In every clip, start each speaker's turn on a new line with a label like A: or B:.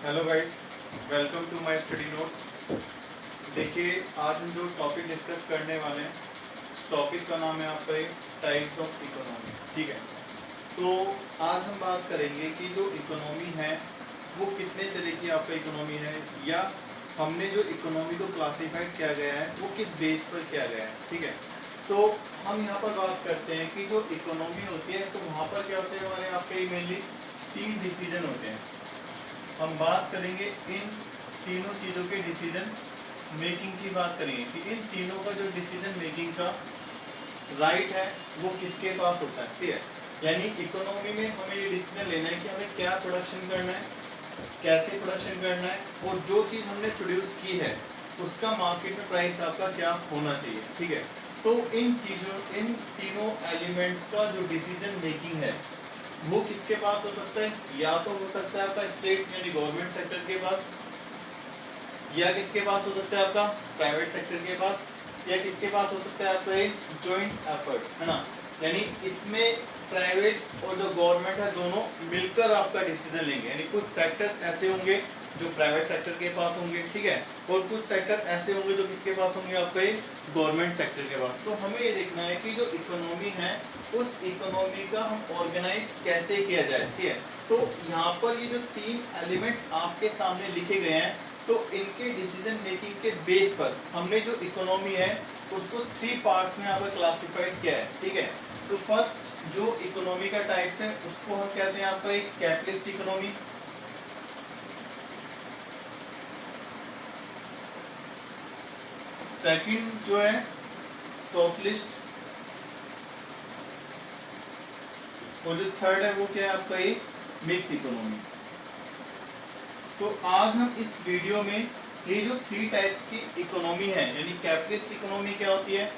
A: Hello guys, welcome to my study notes. देखिए, आज हम जो टॉपिक डिस्कस करने वाले हैं, इस टॉपिक का नाम है आपका टाइप्स ऑफ इकोनॉमी। ठीक है, तो आज हम बात करेंगे कि जो इकोनॉमी है वो कितने तरह की आपका इकोनॉमी है, या हमने जो इकोनॉमी को क्लासीफाइड किया गया है वो किस बेस पर किया गया है। ठीक है, तो हम यहाँ पर बात करते हैं कि जो इकोनॉमी होती है तो वहाँ पर क्या होते हैं, हमारे आपके मेनली 3 डिसीजन होते हैं। हम बात करेंगे इन तीनों चीज़ों के डिसीजन मेकिंग की बात करेंगे कि इन तीनों का जो डिसीजन मेकिंग का राइट है वो किसके पास होता है। ठीक है, यानी इकोनॉमी में हमें ये डिसीजन लेना है कि हमें क्या प्रोडक्शन करना है, कैसे प्रोडक्शन करना है, और जो चीज़ हमने प्रोड्यूस की है उसका मार्केट में प्राइस आपका क्या होना चाहिए। ठीक है, तो इन तीनों एलिमेंट्स का जो डिसीजन मेकिंग है वो किसके पास हो सकता है, या तो हो सकता है आपका स्टेट यानी गवर्नमेंट सेक्टर के पास, या किसके पास हो सकता है आपका प्राइवेट सेक्टर के पास, या किसके पास हो सकता है आपका एक जॉइंट एफर्ट, है ना। यानी इसमें प्राइवेट और जो गवर्नमेंट है दोनों मिलकर आपका डिसीजन लेंगे। यानी कुछ सेक्टर्स ऐसे होंगे जो प्राइवेट सेक्टर के पास होंगे, ठीक है, और कुछ सेक्टर ऐसे होंगे जो किसके पास होंगे, आपके गवर्नमेंट सेक्टर के पास। तो हमें ये देखना है कि जो इकोनॉमी है उस इकोनॉमी का हम ऑर्गेनाइज कैसे किया जाए। ठीक है, तो यहाँ पर ये जो 3 एलिमेंट्स आपके सामने लिखे गए हैं, तो इनके डिसीजन मेकिंग के बेस पर हमने जो इकोनॉमी है उसको 3 पार्ट्स में यहाँ पर क्लासिफाइड किया है। ठीक है, तो फर्स्ट जो इकोनॉमी का टाइप्स है उसको हम कहते हैं आपका एक कैपिटलिस्ट इकोनॉमी। सेकंड जो है सोशलिस्ट, और जो थर्ड है वो क्या है आपका एक मिक्स इकोनॉमी। तो आज हम इस वीडियो में ये जो 3 टाइप्स की इकोनॉमी है, यानी कैपिटलिस्ट इकोनॉमी क्या होती है,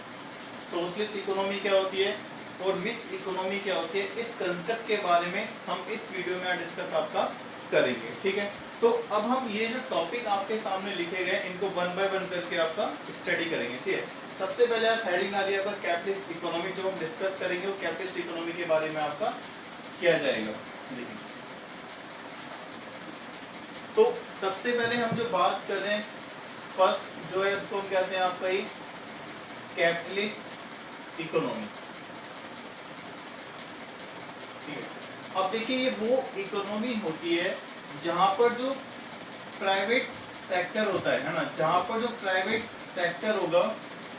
A: सोशलिस्ट इकोनॉमी क्या होती है, और मिक्स इकोनॉमी क्या होती है, इस कंसेप्ट के बारे में हम इस वीडियो में डिस्कस आपका करेंगे। ठीक है, तो अब हम ये जो टॉपिक आपके सामने लिखे गए इनको 1 बाय 1 करके आपका स्टडी करेंगे। ठीक है, सबसे पहले आप हेडिंग डालिए आपका कैपिटलिस्ट इकोनॉमी। जो हम डिस्कस करेंगे वो कैपिटलिस्ट इकोनॉमी के बारे में आपका किया जाएगा। देखिए, तो सबसे पहले हम जो बात कर रहे हैं फर्स्ट जो है उसको हम कहते हैं आपका ही कैपिटलिस्ट इकोनॉमी। ठीक है, अब देखिए ये वो इकोनॉमी होती है जहां पर जो प्राइवेट सेक्टर होता है ना, जहां पर जो प्राइवेट सेक्टर होगा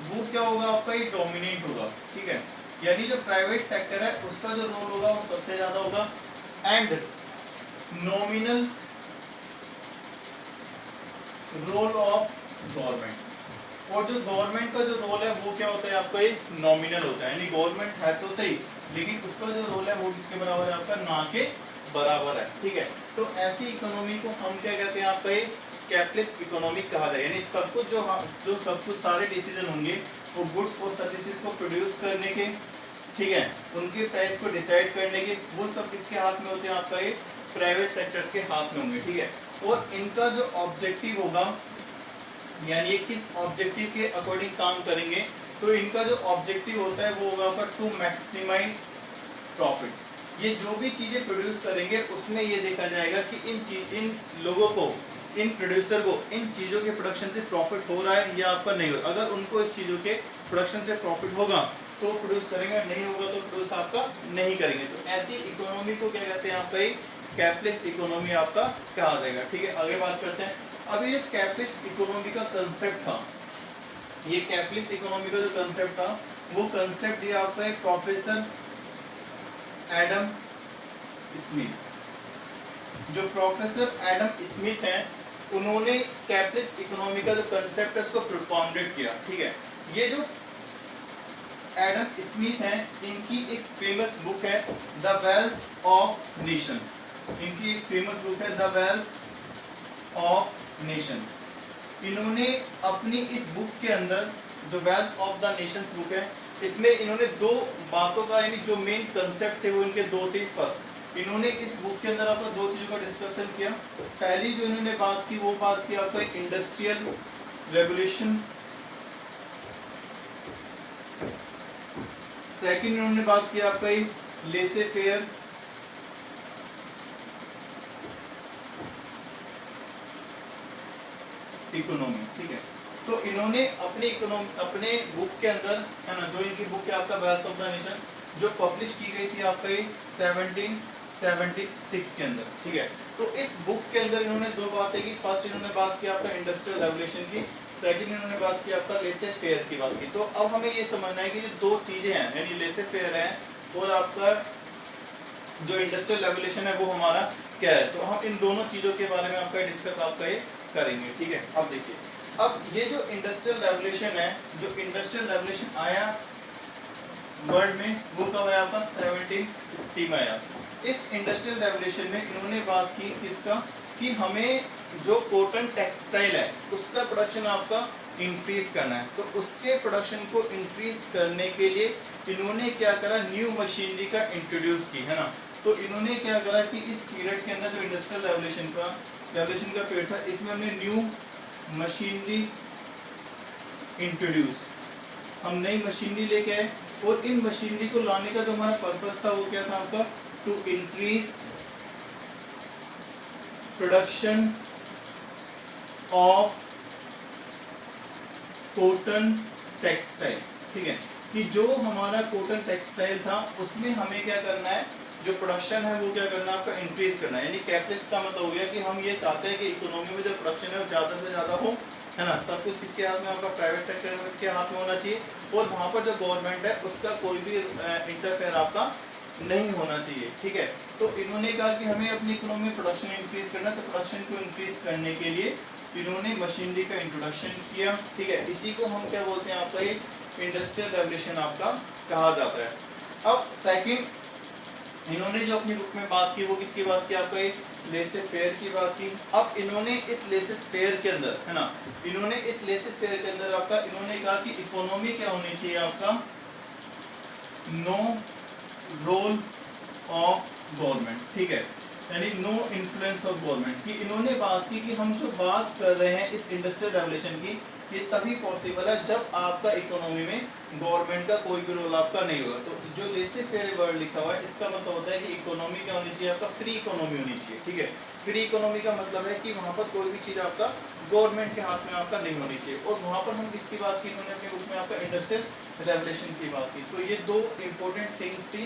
A: वो क्या होगा आपका ये डोमिनेट होगा। ठीक है, यानी जो प्राइवेट सेक्टर है उसका जो रोल होगा वो सबसे ज्यादा होगा, and nominal role of government, और जो गवर्नमेंट का जो रोल है वो क्या होता है आपका ये नॉमिनल होता है। यानी गवर्नमेंट है तो सही, लेकिन उसका जो रोल है वो किसके बराबर है आपका, ना के बराबर है। ठीक है, तो ऐसी इकोनॉमी को हम क्या कहते हैं आपका ये कैपिटलिस्ट इकोनॉमी कहा जाए। यानी सब कुछ जो सब कुछ सारे डिसीजन होंगे वो गुड्स और सर्विसेज को प्रोड्यूस करने के, ठीक है, उनके प्राइस को डिसाइड करने के, वो सब किसके हाथ में होते हैं आपका ये प्राइवेट सेक्टर्स के हाथ में होंगे। ठीक है, और इनका जो ऑब्जेक्टिव होगा, यानी ये किस ऑब्जेक्टिव के अकॉर्डिंग काम करेंगे, तो इनका जो ऑब्जेक्टिव होता है वो होगा आपका टू मैक्सिमाइज प्रॉफिट। ये जो भी चीजें प्रोड्यूस करेंगे उसमें ये देखा जाएगा कि इन लोगों को, इन प्रोड्यूसर को इन चीजों के प्रोडक्शन से प्रॉफिट हो रहा है या आपका नहीं हो रहा। अगर उनको इस चीजों के प्रोडक्शन से प्रॉफिट होगा तो प्रोड्यूस करेंगे, नहीं होगा तो प्रोड्यूस आपका नहीं करेंगे। तो ऐसी इकोनॉमी को क्या कहते हैं आपका कैपिटलिस्ट इकोनॉमी आपका कहा जाएगा। ठीक है, आगे बात करते हैं। अब ये कैपिटलिस्ट इकोनॉमी का कंसेप्ट था, ये कैपिटलिस्ट इकोनॉमी का जो कंसेप्ट था वो कंसेप्ट दिया आपका एक प्रोफेसर एडम स्मिथ। जो प्रोफेसर एडम स्मिथ हैं उन्होंने कैपिटलिस्ट इकोनॉमी का जो कंसेप्ट है उसको प्रोपाउंडेड किया। ठीक है, ये जो एडम स्मिथ हैं इनकी एक फेमस बुक है द वेल्थ ऑफ नेशन। इनकी एक फेमस बुक है द वेल्थ ऑफ नेशन। इन्होंने अपनी इस बुक के अंदर जो wealth of the Nations book है इसमें इन्होंने 2 बातों का, यानी जो मेन कंसेप्ट थे वो इनके 2 थे। फर्स्ट, इन्होंने इस बुक के अंदर आपको 2 चीजों का डिस्कशन किया। पहली जो इन्होंने बात की वो बात की आपका इंडस्ट्रियल रेवोल्यूशन। सेकंड इन्होंने बात की आपका लेसे फेयर इकोनॉमी, ठीक है। तो इन्होंने अपने इकोनॉमी अपने बुक के अंदर है ना, जो इनकी बुक है आपका वेल्थ ऑफ द नेशन, जो पब्लिश की गई थी आपका ये 1776 के अंदर, ठीक है। तो इस बुक के अंदर इन्होंने दो बातें की। फर्स्ट इन्होंने बात की आपका इंडस्ट्रियल रेवोल्यूशन की, सेकंड इन्होंने बात की आपका लेसे फेयर की बात की। तो अब हमें ये समझना है कि जो दो चीजें हैं, यानी लेसे फेयर है और आपका जो इंडस्ट्रियल रेवोल्यूशन है वो हमारा क्या है, तो हम इन दोनों चीजों के बारे में आपका डिस्कस आपका ये करेंगे, ठीक है। अब देखिए, अब ये जो इंडस्ट्रियल रेवोल्यूशन है, जो इंडस्ट्रियल रेवोल्यूशन आया वर्ल्ड में, वो कब आया आपका 1760 में आया। इस इंडस्ट्रियल रेवोल्यूशन में इन्होंने बात की किसका, कि हमें जो कॉटन टेक्सटाइल है उसका प्रोडक्शन आपका इंक्रीज करना है। तो उसके प्रोडक्शन को इंक्रीज करने के लिए इन्होंने क्या करा, न्यू मशीनरी का इंट्रोड्यूस की, है ना। तो इन्होंने क्या करा कि इस पीरियड के अंदर जो इंडस्ट्रियल रेवोल्यूशन का पीरियड था, इसमें हमने न्यू मशीनरी इंट्रोड्यूस, हम नई मशीनरी लेके आए। और इन मशीनरी को लाने का जो हमारा पर्पस था वो क्या था आपका, to increase production of cotton textile, ठीक है। कि जो हमारा कॉटन टेक्सटाइल था उसमें हमें क्या करना है, जो प्रोडक्शन है वो क्या करना है आपका इंक्रीज करना है। यानी कैपिटलिस्ट का मतलब हो गया कि हम ये चाहते हैं कि इकोनॉमी में जो प्रोडक्शन है वो ज़्यादा से ज़्यादा हो, है ना। सब कुछ किसके हाथ में, आपका प्राइवेट सेक्टर के हाथ में होना चाहिए, और वहाँ पर जो गवर्नमेंट है उसका कोई भी इंटरफेयर आपका नहीं होना चाहिए, ठीक है। तो इन्होंने कहा कि हमें अपनी इकोनॉमी में प्रोडक्शन इंक्रीज करना है। तो प्रोडक्शन को इंक्रीज करने के लिए इन्होंने मशीनरी का इंट्रोडक्शन किया, ठीक है। इसी को हम क्या बोलते हैं आपका ये इंडस्ट्रियल रेवोल्यूशन आपका कहा जाता है। अब सेकंड इन्होंने जो अपनी बुक में बात की वो किसकी बात की, आपका ये लेसे फेयर की बात की। अब इन्होंने इस लेसे फेयर के अंदर, है ना, इन्होंने इस लेसे फेयर के अंदर आपका इन्होंने कहा कि इकोनॉमी क्या होनी चाहिए आपका, नो रोल ऑफ गवर्नमेंट, ठीक है, यानी नो इन्फ्लुएंस ऑफ गवर्नमेंट। कि इन्होंने बात की कि हम जो बात कर रहे हैं इस इंडस्ट्रियल रेवोल्यूशन की, ये तभी पॉसिबल है जब आपका इकोनॉमी में गवर्नमेंट का कोई भी रोल आपका नहीं होगा। तो जो लेसे फेयर वर्ड लिखा हुआ है इसका मतलब होता है कि इकोनॉमी क्या होनी चाहिए आपका, फ्री इकोनॉमी होनी चाहिए, ठीक है। फ्री इकोनॉमी का मतलब है कि वहाँ पर कोई भी चीज़ आपका गवर्नमेंट के हाथ में आपका नहीं होनी चाहिए। और वहाँ पर हम किसकी बात की, इन्होंने अपनी बुक में आपका इंडस्ट्रियल रेवोल्यूशन की बात की। तो ये दो इंपॉर्टेंट थिंग्स थी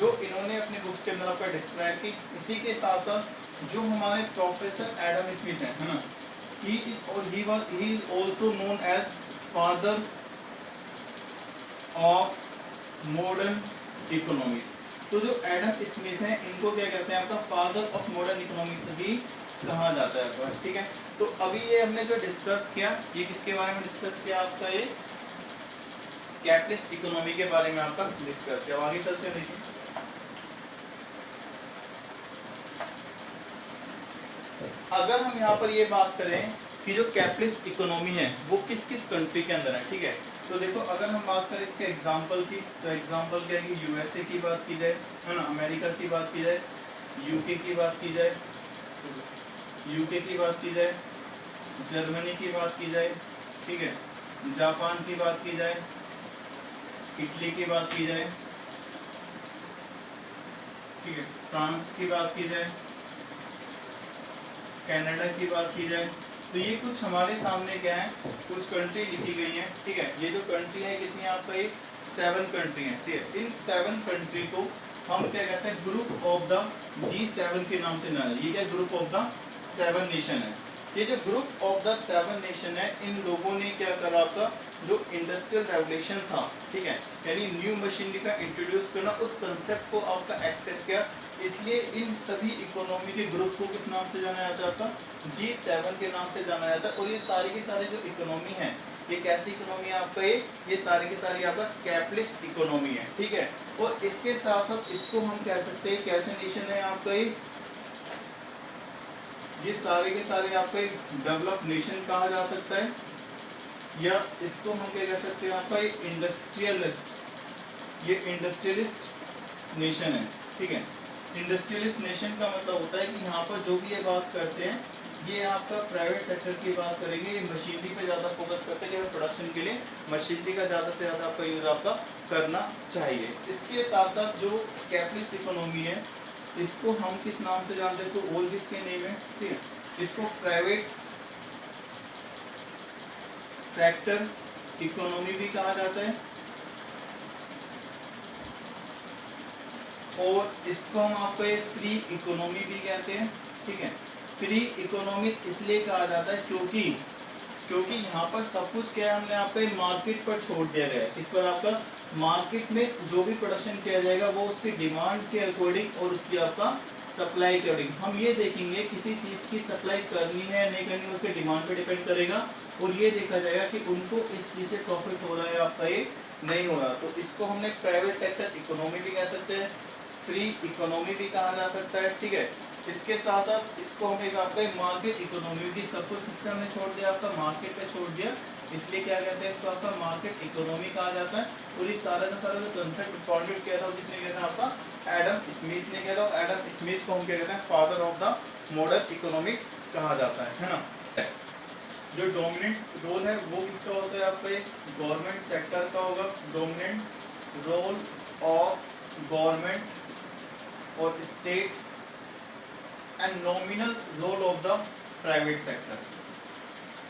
A: जो इन्होंने अपने बुक्स के अंदर आपका डिस्क्राइब की। इसी के साथ साथ जो हमारे प्रोफेसर एडम स्मिथ हैं, है ना, he is also known as father of modern economics। तो जो एडम स्मिथ हैं इनको क्या कहते हैं आपका, फादर ऑफ मॉडर्न इकोनॉमिक्स भी कहा जाता है आपका, ठीक है। तो अभी ये हमने जो डिस्कस किया, ये किसके बारे में डिस्कस किया, आपका ये कैपिटलिस्ट इकोनॉमी के बारे में आपका डिस्कस किया। आगे चलते हैं, देखिए अगर हम यहाँ पर ये बात करें कि जो कैपिटलिस्ट इकोनॉमी है वो किस किस कंट्री के अंदर है, ठीक है। तो देखो अगर हम बात करें इसके एग्जांपल की, तो एग्जांपल क्या है कि यूएसए की बात की जाए, है ना, अमेरिका की बात की जाए, यूके की बात की जाए, यूके की बात की जाए, जर्मनी की बात की जाए, ठीक है, जापान की बात की जाए, इटली की बात की जाए, ठीक है, फ्रांस की बात की जाए, कनाडा की बात की जाए। तो ये कुछ हमारे सामने क्या है, कुछ कंट्री लिखी गई हैं, ठीक है। ये जो कंट्री है कितनी है आपका, ये 7 कंट्री हैं। इन 7 कंट्री को हम क्या कहते हैं, ग्रुप ऑफ द G7 के नाम से जाना। ये क्या ग्रुप ऑफ द 7 नेशन है। ये जो ग्रुप ऑफ द 7 नेशन है, इन लोगों ने क्या करा, आपका जो इंडस्ट्रियल रेवोल्यूशन था, ठीक है, यानी न्यू मशीनरी का इंट्रोड्यूस करना, उस कंसेप्ट को आपका एक्सेप्ट किया। इसलिए इन सभी इकोनॉमी के ग्रुप को किस नाम से जाना जाता है, आपका G7 के नाम से जाना जाता है। और ये सारी की सारी जो इकोनॉमी है, ये कैसी इकोनॉमी है आपका, ये सारी की सारी आपका कैपिटलिस्ट इकोनॉमी है, ठीक है। और इसके साथ साथ इसको हम कह सकते हैं कैसे नेशन है आपका, ये सारे के सारे आपका एक डेवलप्ड नेशन कहा जा सकता है, या इसको हम क्या कह सकते हैं आपका, ये इंडस्ट्रियलिस्ट, ये इंडस्ट्रियलिस्ट नेशन है, ठीक है। इंडस्ट्रियलिस्ट नेशन का मतलब होता है कि यहाँ पर जो भी ये बात करते हैं, ये आपका प्राइवेट सेक्टर की बात करेंगे, ये मशीनरी पे ज़्यादा फोकस करते हैं कि हमें प्रोडक्शन के लिए मशीनरी का ज़्यादा से ज़्यादा आपका यूज़ आपका करना चाहिए। इसके साथ साथ जो कैपिटलिस्ट इकोनॉमी है, इसको हम किस नाम से जानते हैं, इसको और किसके नेम है, ठीक है, इसको प्राइवेट सेक्टर इकोनॉमी भी कहा जाता है, और इसको हम आपको फ्री इकोनॉमी भी कहते हैं। ठीक है, फ्री इकोनॉमी इसलिए कहा जाता है क्योंकि यहाँ पर सब कुछ क्या है, हमने आपको मार्केट पर छोड़ दिया गया है। इस पर आपका मार्केट में जो भी प्रोडक्शन किया जाएगा वो उसकी डिमांड के अकॉर्डिंग और उसकी आपका सप्लाई के अकॉर्डिंग हम ये देखेंगे किसी चीज़ की सप्लाई करनी है नहीं करनी है, उसके डिमांड पे डिपेंड करेगा, और ये देखा जाएगा कि उनको इस चीज़ से प्रॉफिट हो रहा है आपका ये नहीं हो रहा। तो इसको हमने प्राइवेट सेक्टर इकोनॉमी भी कह सकते हैं, फ्री इकोनॉमी भी कहा जा सकता है। ठीक है, इसके साथ साथ इसको हम एक आपका मार्केट इकोनॉमी भी, सब कुछ किस पे हमने छोड़ दिया, आपका मार्केट पे छोड़ दिया, इसलिए क्या कहते हैं इसको आपका मार्केट इकोनॉमी कहा जाता है। और इस सारा का सारा जो कंसेप्ट पॉइंटेड किया था वो किसने किया था, आपका एडम स्मिथ ने किया था। एडम स्मिथ को हम क्या कहते हैं, father of the modern economics कहा जाता है ना। जो डोमिनेंट रोल है वो किसका होता है, आपका गवर्नमेंट सेक्टर का होगा। डोमिनेंट रोल ऑफ गवर्नमेंट और state and nominal role of the private sector.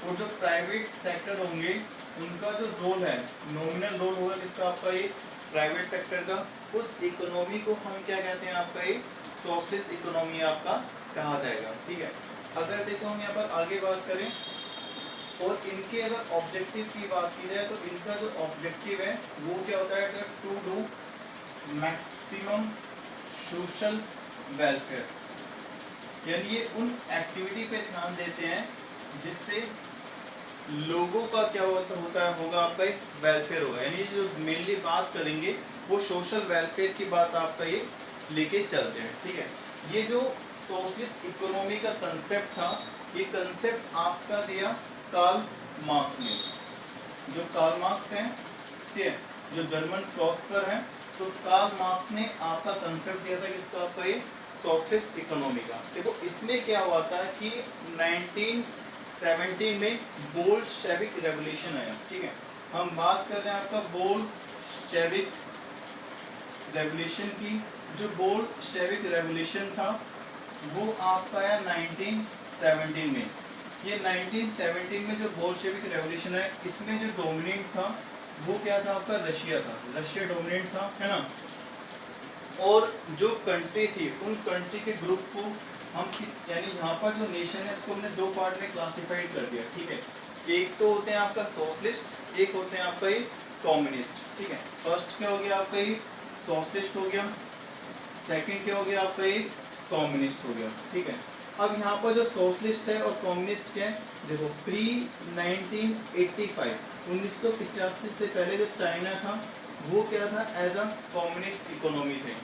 A: और जो प्राइवेट सेक्टर होंगे उनका जो रोल है, नॉमिनल रोल होगा किसका, आपका ये प्राइवेट सेक्टर का। उस इकोनॉमी को हम क्या कहते हैं, आपका ये सोशलिस्ट इकोनॉमी आपका कहा जाएगा। ठीक है, अगर देखो हम यहाँ पर आगे बात करें और इनके अगर ऑब्जेक्टिव की बात की जाए तो इनका जो ऑब्जेक्टिव है वो क्या होता है, to do maximum social welfare, यानी ये उन एक्टिविटी पे ध्यान देते हैं जिससे लोगों का क्या होता है होगा आपका एक वेलफेयर होगा। यानी जो मेनली बात करेंगे वो सोशल वेलफेयर की बात आपका ये लेके चलते हैं। ठीक है, ये जो सोशलिस्ट इकोनॉमी का कंसेप्ट था, ये कंसेप्ट आपका दिया कार्ल मार्क्स ने। जो कार्ल मार्क्स हैं, ठीक है, जो जर्मन फिलोसोफर हैं, तो कार्ल मार्क्स ने आपका कंसेप्ट दिया था किसका, आपका ये सोशलिस्ट इकोनॉमी का। देखो इसमें क्या हुआ था कि 1917 में बोल्शेविक रेवोल्यूशन आया। ठीक है, हम बात कर रहे हैं आपका बोल्शेविक रेवोल्यूशन की। जो बोल्शेविक रेवोल्यूशन था वो आपका आया 1917 में। ये 1917 में जो बोल्शेविक रेवोल्यूशन है, इसमें जो डोमिनेंट था वो क्या था, आपका रशिया था। रशिया डोमिनेंट था, है ना। और जो कंट्री थी उन कंट्री के ग्रुप को हम किस, यानी यहाँ पर जो नेशन है उसको हमने दो पार्ट में क्लासिफाइड कर दिया। ठीक है, एक तो होते हैं आपका सोशलिस्ट, एक होते हैं आपका ये कम्युनिस्ट। ठीक है, फर्स्ट क्या हो गया आपका ये सोशलिस्ट हो गया, सेकंड क्या हो गया आपका ये कम्युनिस्ट हो गया। ठीक है, अब यहाँ पर जो सोशलिस्ट है और कम्युनिस्ट क्या है, देखो प्री 1985 1985 से पहले जो चाइना था वो क्या था, एज अ कम्युनिस्ट इकोनॉमी थे।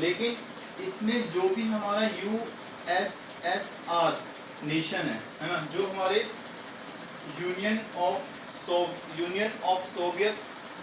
A: लेकिन इसमें जो भी हमारा USSR नेशन है ना, जो हमारे union of Soviet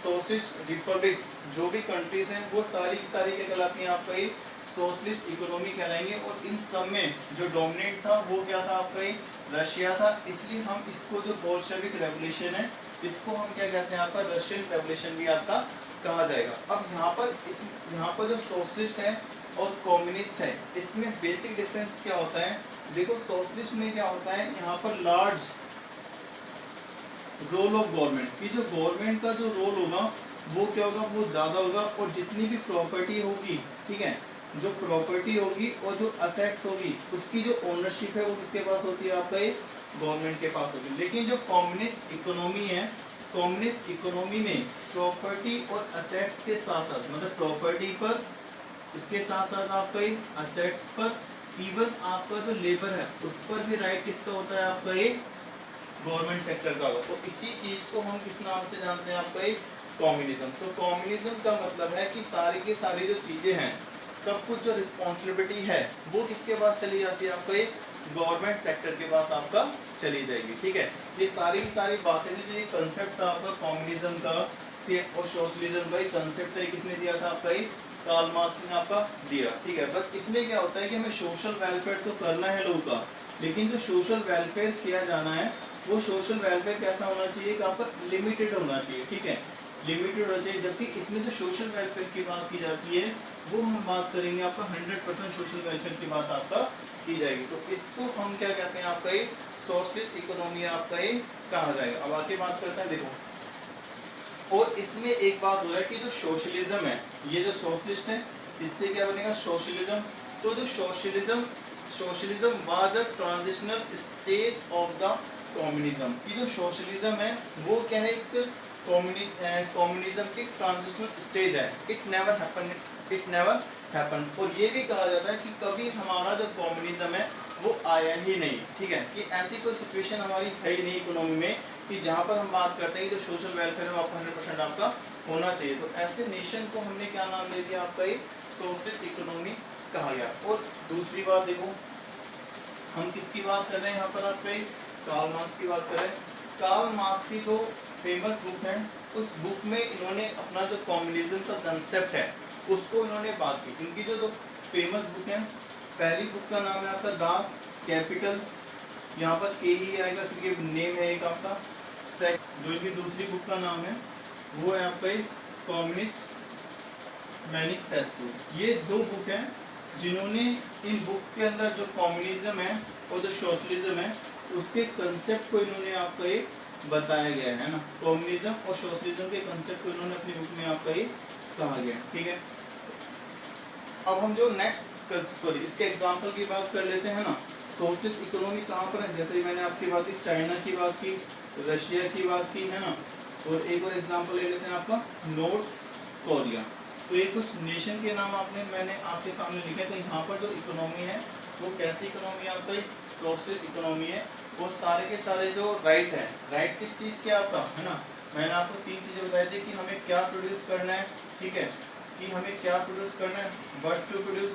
A: socialist republics जो भी कंट्रीज हैं वो सारी की सारी क्या कहलाती हैं, आपका ये सोशलिस्ट इकोनॉमी कहलाएंगे। और इन सब में जो डोमिनेंट था वो क्या था, आपका ये रशिया था। इसलिए हम इसको जो बोल्शेविक रेवोल्यूशन है इसको हम क्या कहते हैं, आपका रशियन रेवोल्यूशन भी आपका कहा जाएगा। अब यहाँ पर जो सोशलिस्ट है और कम्युनिस्ट है इसमें बेसिक डिफरेंस क्या होता है, देखो सोशलिस्ट में क्या होता है, यहाँ पर लार्ज रोल ऑफ गवर्नमेंट की, जो गवर्नमेंट का जो रोल होगा वो क्या होगा, वो ज़्यादा होगा। और जितनी भी प्रॉपर्टी होगी, ठीक है, जो प्रॉपर्टी होगी और जो असेट्स होगी उसकी जो ओनरशिप है वो किसके पास होती है, आपका ये गवर्नमेंट के पास होगी। लेकिन जो कम्युनिस्ट इकोनॉमी है, कम्युनिस्ट इकोनॉमी में प्रॉपर्टी और असेट्स के साथ साथ, मतलब प्रॉपर्टी पर, इसके साथ साथ आपका ये असेट्स पर, इवन आपका जो लेबर है उस पर भी राइट किसका होता है, आपका ये गवर्नमेंट सेक्टर का होगा। तो इसी चीज़ को हम किस नाम से जानते हैं, आपका ये कम्युनिज्म। तो कम्युनिज्म का मतलब है कि सारी की सारी जो चीज़ें हैं, सब कुछ जो रिस्पॉन्सिबिलिटी है वो किसके पास चली जाती है, आपका ये गवर्नमेंट सेक्टर के पास आपका चली जाएगी। ठीक है, ये सारी की सारी बातें थी, जो ये कंसेप्ट था आपका कम्युनिज्म का और सोशलिज्म का, कंसेप्ट है किसने दिया था, आपका ये कार्ल मार्क्स ने आपका दिया। ठीक है, बट इसमें क्या होता है कि हमें सोशल वेलफेयर तो करना है लोगों का, लेकिन जो सोशल वेलफेयर किया जाना है वो सोशल वेलफेयर कैसा होना चाहिए कि आपका लिमिटेड होना चाहिए। ठीक है, लिमिटेड होना चाहिए। जबकि इसमें जो सोशल वेलफेयर की बात की जाती है वो हम बात करेंगे आपका 100% सोशल वेलफेयर की बात आपका की जाएगी। तो इसको हम क्या कहते हैं आपका ये सोशलिस्ट इकोनॉमी आपका ये कहा जाएगा। अब आगे बात करते हैं, देखो और इसमें एक बात हो रहा है कि जो सोशलिज्म है, ये जो सोशलिस्ट है इससे क्या बनेगा सोशलिज्म। तो जो socialism was a transitional stage of the communism. ये जो सोशलिज्म है वो क्या है, एक कम्युनिज्म की ट्रांजिशनल स्टेज है। It never happen. और ये भी कहा जाता है कि कभी हमारा जो कम्युनिज्म है वो आया ही नहीं, ठीक है, कि ऐसी कोई सिचुएशन हमारी है ही नहीं इकोनॉमी में कि जहाँ पर हम बात करते हैं कि जो सोशल वेलफेयर है वो आपको 100% आपका होना चाहिए। तो ऐसे नेशन को हमने क्या नाम दे दिया आपका ये सोशलिस्ट इकोनॉमी कहा गया। और दूसरी बात देखो, हम किसकी बात कर रहे हैं यहाँ पर आपके कार्ल मार्क्स की बात करें। कार्ल मार्क्स की जो फेमस बुक है उस बुक में इन्होंने अपना जो कम्युनिज्म का कंसेप्ट है उसको इन्होंने बात की। इनकी जो फेमस बुक है, पहली बुक का नाम है आपका दास कैपिटल, यहाँ पर के ही आएगा क्योंकि नेम है एक आपका। जो इनकी दूसरी बुक का नाम है वो है आपका कम्युनिस्ट मैनिफेस्टो। ये दो बुक हैं जिन्होंने इन बुक के अंदर जो कम्युनिज्म है और जो सोशलिज्म है उसके कंसेप्ट को इन्होंने आपका ये बताया गया है ना। कम्युनिज्म और सोशलिज्म के कंसेप्ट को इन्होंने अपनी बुक में आपका ये कहा गया, ठीक है। अब हम जो इसके एग्जाम्पल की बात कर लेते हैं ना। सोशलिस्ट इकोनॉमी कहाँ पर है, जैसे मैंने आपकी बात की चाइना की बात की, रशिया की बात की है ना। और एक और एग्जाम्पल ले लेते हैं आपका नॉर्थ कोरिया। तो ये कुछ नेशन के नाम मैंने आपके सामने लिखे। तो यहाँ पर जो इकोनॉमी है वो कैसी इकोनॉमी है आपका सोशलिस्ट इकोनॉमी है। वो सारे के सारे जो राइट है, राइट किस चीज़ के आपका है ना, मैंने आपको 3 चीज़ें बताई थी कि हमें क्या प्रोड्यूस करना है, ठीक है, कि हमें क्या प्रोड्यूस करना है, व्हाट टू प्रोड्यूस।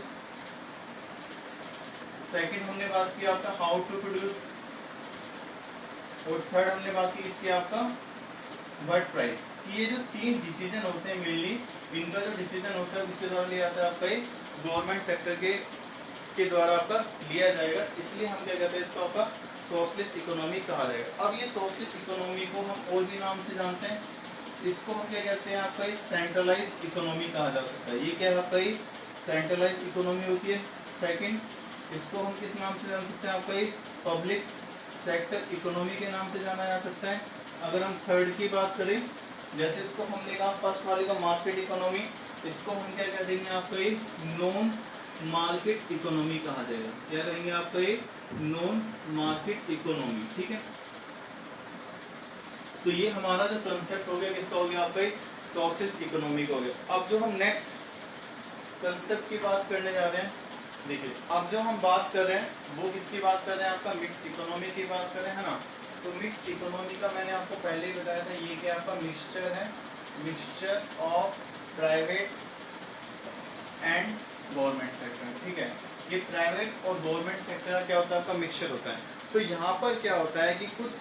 A: सेकंड हमने बात की आपका हाउ टू प्रोड्यूस। और थर्ड हमने बात की इसकी आपका व्हाट प्राइस। ये जो 3 डिसीजन होते हैं मेनली, इनका जो डिसीजन होता है उसके द्वारा लिया जाता है आपका गवर्नमेंट सेक्टर के द्वारा आपका लिया जाएगा। इसलिए हम क्या कहते हैं इसको आपका सोशलिस्ट इकोनॉमी कहा जाएगा। अब ये सोशलिस्ट इकोनॉमी को हम और भी नाम से जानते हैं। इसको हम क्या कहते हैं आपका सेंट्रलाइज इकोनॉमी कहा जा सकता है। ये क्या है आपका सेंट्रलाइज इकोनॉमी होती है। सेकंड, इसको हम किस नाम से जान सकते हैं आपका पब्लिक सेक्टर इकोनॉमी के नाम से जाना जा सकता है। अगर हम थर्ड की बात करें, जैसे इसको हमने कहा फर्स्ट वाले का मार्केट इकोनॉमी, इसको हम क्या कह देंगे आपका नॉन मार्केट इकोनॉमी कहा जाएगा। क्या कहेंगे आपका नॉन मार्केट इकोनॉमी, ठीक है। तो ये हमारा जो कंसेप्ट हो गया किसका हो गया आपका सोशलिस्ट इकोनॉमी का हो गया। अब जो हम नेक्स्ट कंसेप्ट की बात करने जा रहे हैं, देखिए अब जो हम बात कर रहे हैं वो किसकी बात कर रहे हैं, आपका मिक्स्ड इकोनॉमी की बात कर रहे हैं ना। तो मिक्स्ड इकोनॉमी का मैंने आपको पहले ही बताया था, ये क्या आपका मिक्सचर है, mixture of private and government sector, ठीक है। ये प्राइवेट और गवर्नमेंट सेक्टर का क्या होता है आपका मिक्सचर होता है। तो यहाँ पर क्या होता है कि कुछ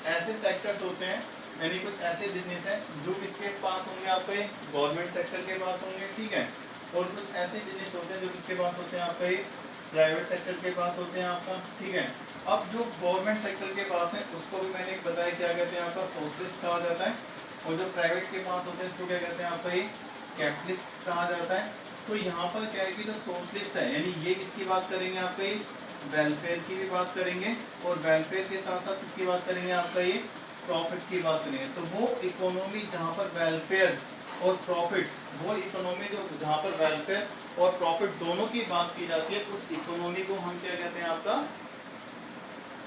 A: ऐसे सेक्टर्स होते हैं, यानी कुछ ऐसे बिजनेस हैं जो किसके पास होंगे आपके गवर्नमेंट सेक्टर के पास होंगे, ठीक है। और कुछ ऐसे बिजनेस होते हैं जो किसके पास होते हैं आपके प्राइवेट सेक्टर के पास होते हैं आपका, ठीक है। अब जो गवर्नमेंट सेक्टर के पास है उसको भी मैंने बताया क्या कहते हैं आपका सोशलिस्ट कहा जाता है। और जो प्राइवेट के पास होते हैं उसको क्या कहते हैं आपका कैपिटलिस्ट कहा जाता है। तो यहाँ पर क्या है कि जो सोशलिस्ट है, यानी ये किसकी बात करेंगे आपका वेलफेयर की भी बात करेंगे, और वेलफेयर के साथ साथ किसकी बात करेंगे आपका प्रॉफिट की बात करेंगे। तो वो इकोनॉमी जहाँ पर वेलफेयर और प्रॉफिट, वो इकोनॉमी जो जहाँ पर वेलफेयर और प्रॉफिट दोनों की बात की जाती है, उस इकोनॉमी को हम क्या कहते हैं आपका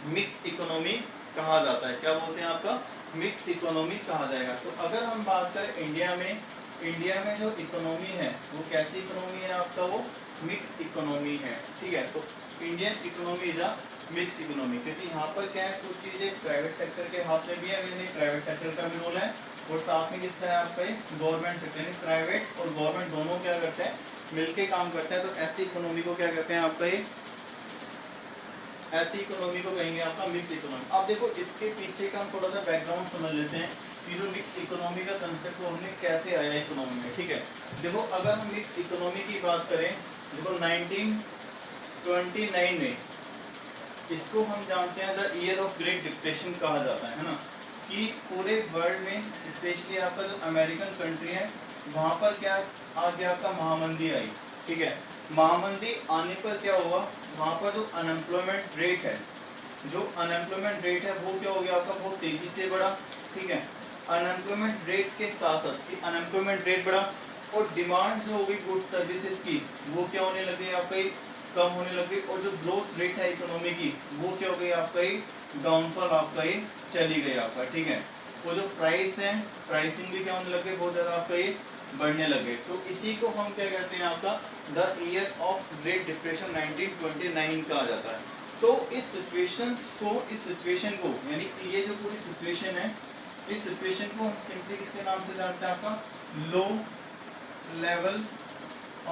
A: मिक्स्ड इकोनॉमी कहा जाता है। क्या बोलते हैं आपका मिक्स्ड इकोनॉमी कहा जाएगा। तो अगर हम बात करें इंडिया में जो इकोनॉमी है वो कैसी इकोनॉमी है आपका, वो मिक्स्ड इकोनॉमी है, ठीक है। तो Indian economy is a mixed economy, क्योंकि यहाँ पर क्या है कुछ चीज़ें प्राइवेट सेक्टर के हाथ में भी है, यानी प्राइवेट सेक्टर का भी रोल है, और साथ में किसका है आपका गवर्नमेंट सेक्टर, यानी प्राइवेट और गवर्नमेंट दोनों क्या करते हैं मिलके काम करते हैं। तो ऐसी इकोनॉमी को क्या कहते हैं आपका ऐसी इकोनॉमी को कहेंगे आपका मिक्स इकोनॉमी। अब देखो इसके पीछे का हम थोड़ा सा बैकग्राउंड समझ लेते हैं कि जो मिक्स इकोनॉमी का कंसेप्ट वो हमने कैसे आया इकोनॉमी में, ठीक है। देखो अगर हम मिक्स इकोनॉमी की बात करें, देखो 1929 में इसको हम जानते हैं the year of great depression कहा जाता है ना। कि पूरे वर्ल्ड में स्पेशली आपका जो अमेरिकन कंट्री है वहाँ पर क्या आ गया, आपका महामंदी आई। ठीक है, महामंदी आने पर क्या हुआ, वहाँ पर जो अनएम्प्लॉयमेंट रेट है, जो अनएम्प्लॉयमेंट रेट है वो क्या हो गया आपका, बहुत तेजी से बढ़ा। ठीक है, अनएम्प्लॉयमेंट रेट के साथ साथ अनएम्प्लॉयमेंट रेट बढ़ा और डिमांड जो होगी गुड्स सर्विसेज की वो क्या होने लगी आपका, कम होने लगी। और जो ग्रोथ रेट है इकोनॉमी की वो क्या हो गई आपका, डाउनफॉल आपका ये चली गई आपका। ठीक है, वो जो प्राइस है, प्राइसिंग भी क्या होने लगे, बहुत ज़्यादा आपका ये बढ़ने लगे। तो इसी को हम क्या कहते हैं आपका, the year of great depression 1929 कहा जाता है। तो इस सिचुएशन को यानी ये जो पूरी सिचुएशन है, इस सिचुएशन को हम सिंपली किसके नाम से जानते हैं आपका, low level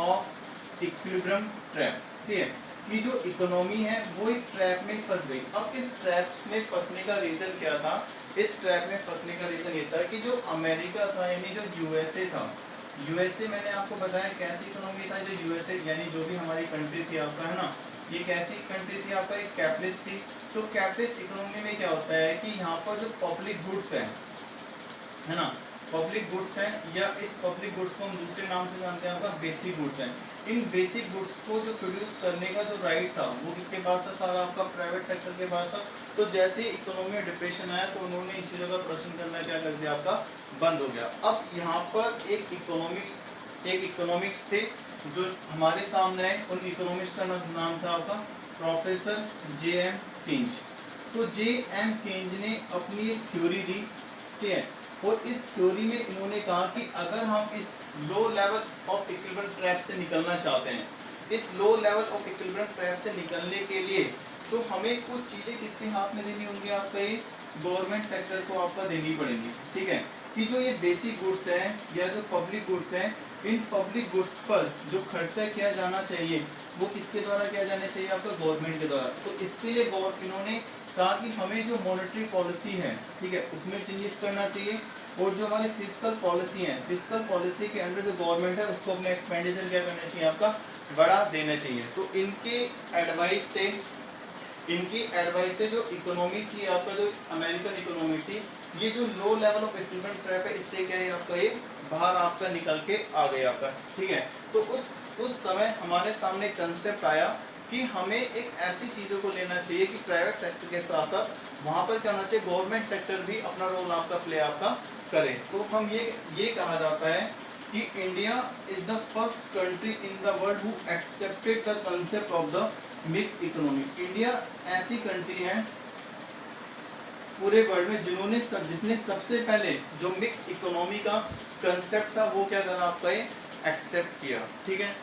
A: of equilibrium trap. ठीक है, कि जो इकोनॉमी है वो एक ट्रैप में फंस गई। अब इस ट्रैप में फंसने का रीजन क्या था, इस ट्रैप में फंसने का रीजन ये था कि जो अमेरिका था यानी जो यूएसए था, यूएसए मैंने आपको बताया कैसी इकोनॉमी था, जो यूएसए यानी जो भी हमारी कंट्री थी आपका, है ना, ये कैसी कंट्री थी आपका, एक कैपिटलिस्ट थी। तो कैपिटलिस्ट इकोनॉमी में क्या होता है कि यहाँ पर जो पब्लिक गुड्स है ना, पब्लिक गुड्स हैं, या इस पब्लिक गुड्स को हम दूसरे नाम से जानते हैं आपका बेसिक गुड्स हैं। इन बेसिक गुड्स को जो प्रोड्यूस करने का जो राइट था वो किसके पास था, सारा आपका प्राइवेट सेक्टर के पास था। तो जैसे ही इकोनॉमी में डिप्रेशन आया तो उन्होंने इन चीज़ों का प्रोडक्शन करना क्या कर दिया, आपका बंद हो गया। अब यहाँ पर एक इकोनॉमिक्स थे जो हमारे सामने है, उन इकोनॉमिक्स का नाम था आपका प्रोफेसर जे.एम. केन्ज। तो जे.एम. केन्ज ने अपनी एक थ्योरी दी, ठीक है, और इस थ्योरी में इन्होंने कहा कि अगर हम इस low level of equilibrium trap से निकलना चाहते हैं, इस low level of equilibrium trap से निकलने के लिए तो हमें कुछ चीज़ें किसके हाथ में देनी होंगी, आपका ये गवर्नमेंट सेक्टर को आपका देनी पड़ेंगी। ठीक है, कि जो ये बेसिक गुड्स हैं या जो पब्लिक गुड्स हैं, इन पब्लिक गुड्स पर जो खर्चा किया जाना चाहिए वो किसके द्वारा किया जाना चाहिए, आपका गवर्नमेंट के द्वारा। तो इसके लिए इन्होंने कहा कि हमें जो मॉनेटरी पॉलिसी है, ठीक है, उसमें चेंजेस करना चाहिए और जो हमारी फिस्कल पॉलिसी है, फिस्कल पॉलिसी के अंडर जो गवर्नमेंट है उसको अपने एक्सपेंडिचर क्या करना चाहिए, आपका बढ़ा देना चाहिए। तो इनके एडवाइस से जो इकोनॉमी थी आपका, जो अमेरिकन इकोनॉमी थी, ये जो low level of equilibrium trap है इससे क्या है आपका, ये बाहर आपका निकल के आ गया आपका। ठीक है, तो उस समय हमारे सामने कंसेप्ट आया कि हमें एक ऐसी चीज़ों को लेना चाहिए कि प्राइवेट सेक्टर के साथ साथ वहाँ पर क्या होना चाहिए, गवर्नमेंट सेक्टर भी अपना रोल आपका प्ले आपका करे। तो हम ये कहा जाता है कि India is the first country in the world who accepted the concept of the mix economy. India ऐसी कंट्री है पूरे वर्ल्ड में जिसने सबसे पहले जो मिक्स इकोनॉमी का कंसेप्ट था वो क्या करा, आपका ये एक्सेप्ट किया। ठीक है,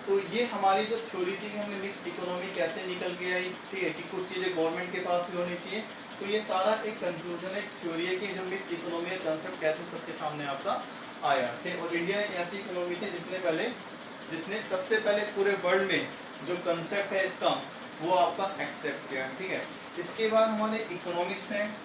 A: तो ये हमारी जो थ्योरी थी कि हमने मिक्स इकोनॉमी कैसे निकल के आई, ठीक है, कि कुछ चीज़ें गवर्नमेंट के पास भी होनी चाहिए। तो ये सारा एक कंक्लूजन है, थ्योरी है कि जो मिक्स इकोनॉमी का कंसेप्ट कैसे सबके सामने आपका आया। ठीक, और इंडिया एक ऐसी इकोनॉमी थी जिसने सबसे पहले पूरे वर्ल्ड में जो कंसेप्ट है इसका वो आपका एक्सेप्ट किया। ठीक है, इसके बाद हमारे इकोनॉमिक्स हैं